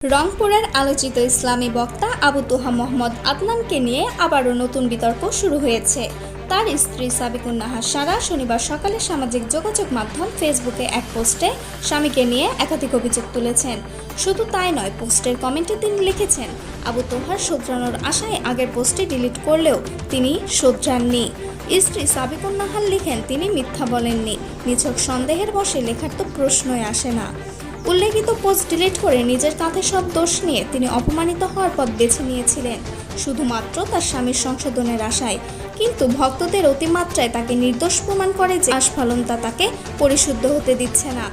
রংপুরের আলোচিত ইসলামী বক্তা আবু তোহা মোহাম্মদ আদনানকে নিয়ে আবারও নতুন বিতর্ক শুরু হয়েছে। তার স্ত্রী সাবিকুন নাহার সারা শনিবার সকালে সামাজিক যোগাযোগ মাধ্যম ফেসবুকে এক পোস্টে স্বামীকে নিয়ে একাধিক অভিযোগ তুলেছেন। শুধু তাই নয়, পোস্টের কমেন্টে তিনি লিখেছেন, আবু তোহার শোধরানোর আশায় আগের পোস্টটি ডিলিট করলেও তিনি শোধরাননি। স্ত্রী সাবিকুন নাহার লিখেন, তিনি মিথ্যা বলেননি, নিছক সন্দেহের বশে লেখার তো প্রশ্নই আসে না। উল্লেখিত পোস্ট ডিলিট করে নিজের কাঁধে সব দোষ নিয়ে তিনি অপমানিত হওয়ার পথ বেছে নিয়েছিলেন শুধুমাত্র তার স্বামীর সংশোধনের আশায়। কিন্তু ভক্তদের অতিমাত্রায় তাকে নির্দোষ প্রমাণ করে যে আস্ফালনতা তাকে পরিশুদ্ধ হতে দিচ্ছে না।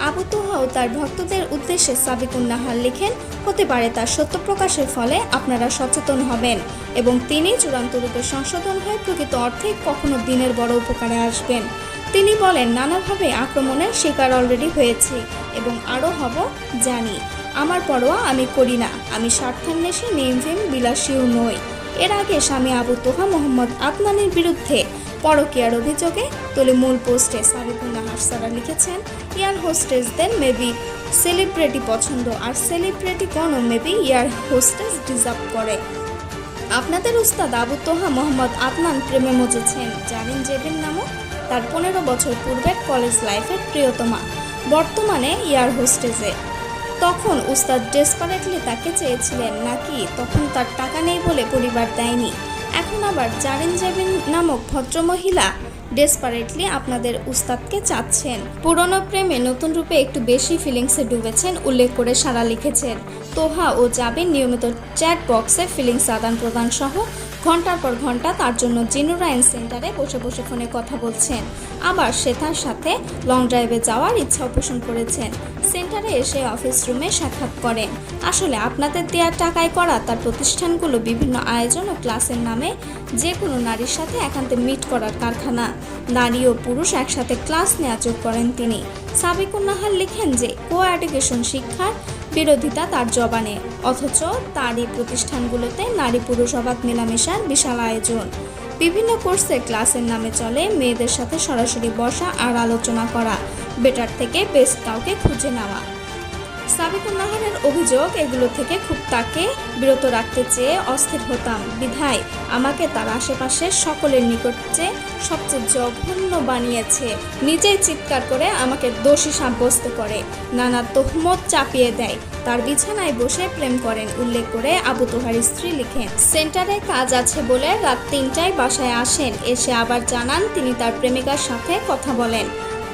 আবু তোহাও তার ভক্তদের উদ্দেশ্যে সাবিকুন নাহার লিখেন, হতে পারে তার সত্য প্রকাশের ফলে আপনারা সচেতন হবেন এবং তিনি চূড়ান্ত রূপে সংশোধন হয়ে প্রকৃত অর্থে কখনো দিনের বড় উপকারে আসবেন। তিনি বলেন, নানাভাবে আক্রমণের শিকার অলরেডি হয়েছি এবং আরও হব জানি। আমার পরোয়া আমি করি না, আমি স্বার্থান্বেষী নির্ভীম বিলাসীও নই। এর আগে স্বামী আবু তোহা মোহাম্মদ আদনানের বিরুদ্ধে পরকীয়ার অভিযোগে তুলে মূল পোস্টে সাবিকুন নাহার সারা লিখেছেন, ইয়ার হোস্টেসদের মেবি সেলিব্রিটি পছন্দ আর সেলিব্রিটিগণও মেবি ইয়ার হোস্টেস ডিজার্ভ করে। আপনাদের উস্তাদ আবু তোহা মোহাম্মদ আদনান প্রেমে মজেছেন জারিন জেবিন নামক তার 15 বছর পূর্বের কলেজ লাইফের প্রিয়তমা, বর্তমানে এয়ার হোস্টেসে। তখন উস্তাদ ডেসপারেটলি তাকে চেয়েছিলেন নাকি তখন তার টাকা নেই বলে পরিবার দেয়নি। এখন আবার জারিন জেবিন নামক ভদ্রমহিলা ডেসপারেটলি আপনাদের উস্তাদকে চাচ্ছেন। পুরনো প্রেমে নতুন রূপে একটু বেশি ফিলিংসে ডুবেছেন উল্লেখ করে সারা লিখেছেন, তোহা ও জাবিন নিয়মিত চ্যাট বক্সে ফিলিংস আদান প্রদান সহ ঘন্টার পর ঘন্টা তার জন্য জিনুরাইন সেন্টারে বসে বসে ফোনে কথা বলছেন। আবার শ্বেতার সাথে লং ড্রাইভে যাওয়ার ইচ্ছাও পোষণ করেছেন। সেন্টারে এসে অফিস রুমে সাক্ষাৎ করেন। আসলে আপনাদের দেওয়ার টাকায় করা তার প্রতিষ্ঠানগুলো বিভিন্ন আয়োজন ও ক্লাসের নামে যে কোনো নারীর সাথে একান্তে মিট করার কারখানা। নারী ও পুরুষ একসাথে ক্লাস নেওয়া যোগ করেন তিনি। সাবিকুন নাহার লিখেন যে কো-এডুকেশন শিক্ষার বিরোধিতা তার জবানে, অথচ তারই প্রতিষ্ঠানগুলোতে নারী পুরুষ অবাধ মেলামেশার বিশাল আয়োজন। বিভিন্ন কোর্সে ক্লাসের নামে চলে মেয়েদের সাথে সরাসরি বসা আর আলোচনা করা, বেটার থেকে বেস্ট কাউকে খুঁজে নেওয়া। সাবিকুন নাহারের অভিযোগ, এগুলো থেকে খুব তাকে বিরত রাখতে চেয়ে অস্থির হতাম বিধায় আমাকে তার আশেপাশের সকলের নিকট চেয়ে সবচেয়ে জঘন্য বানিয়েছে। নিজেই চিৎকার করে আমাকে দোষী সাব্যস্ত করে, নানা তোহমত চাপিয়ে দেয়, তার বিছানায় বসে প্রেম করেন উল্লেখ করে আবু তোহার স্ত্রী লিখেন, সেন্টারে কাজ আছে বলে রাত 3টায় বাসায় আসেন, এসে আবার জানান তিনি তার প্রেমিকার সাথে কথা বলেন।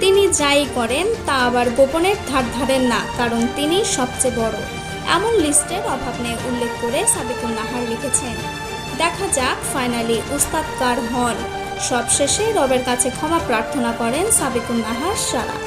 তিনি যাই করেন তা আবার গোপনের ধার ধারেন না, কারণ তিনি সবচেয়ে বড়। এমন লিস্টের অভাব নেই উল্লেখ করে সাবিকুন নাহার লিখেছেন, দেখা যাক ফাইনালি উস্তাদ কার হন। সবশেষে রবের কাছে ক্ষমা প্রার্থনা করেন সাবিকুন নাহার সারা।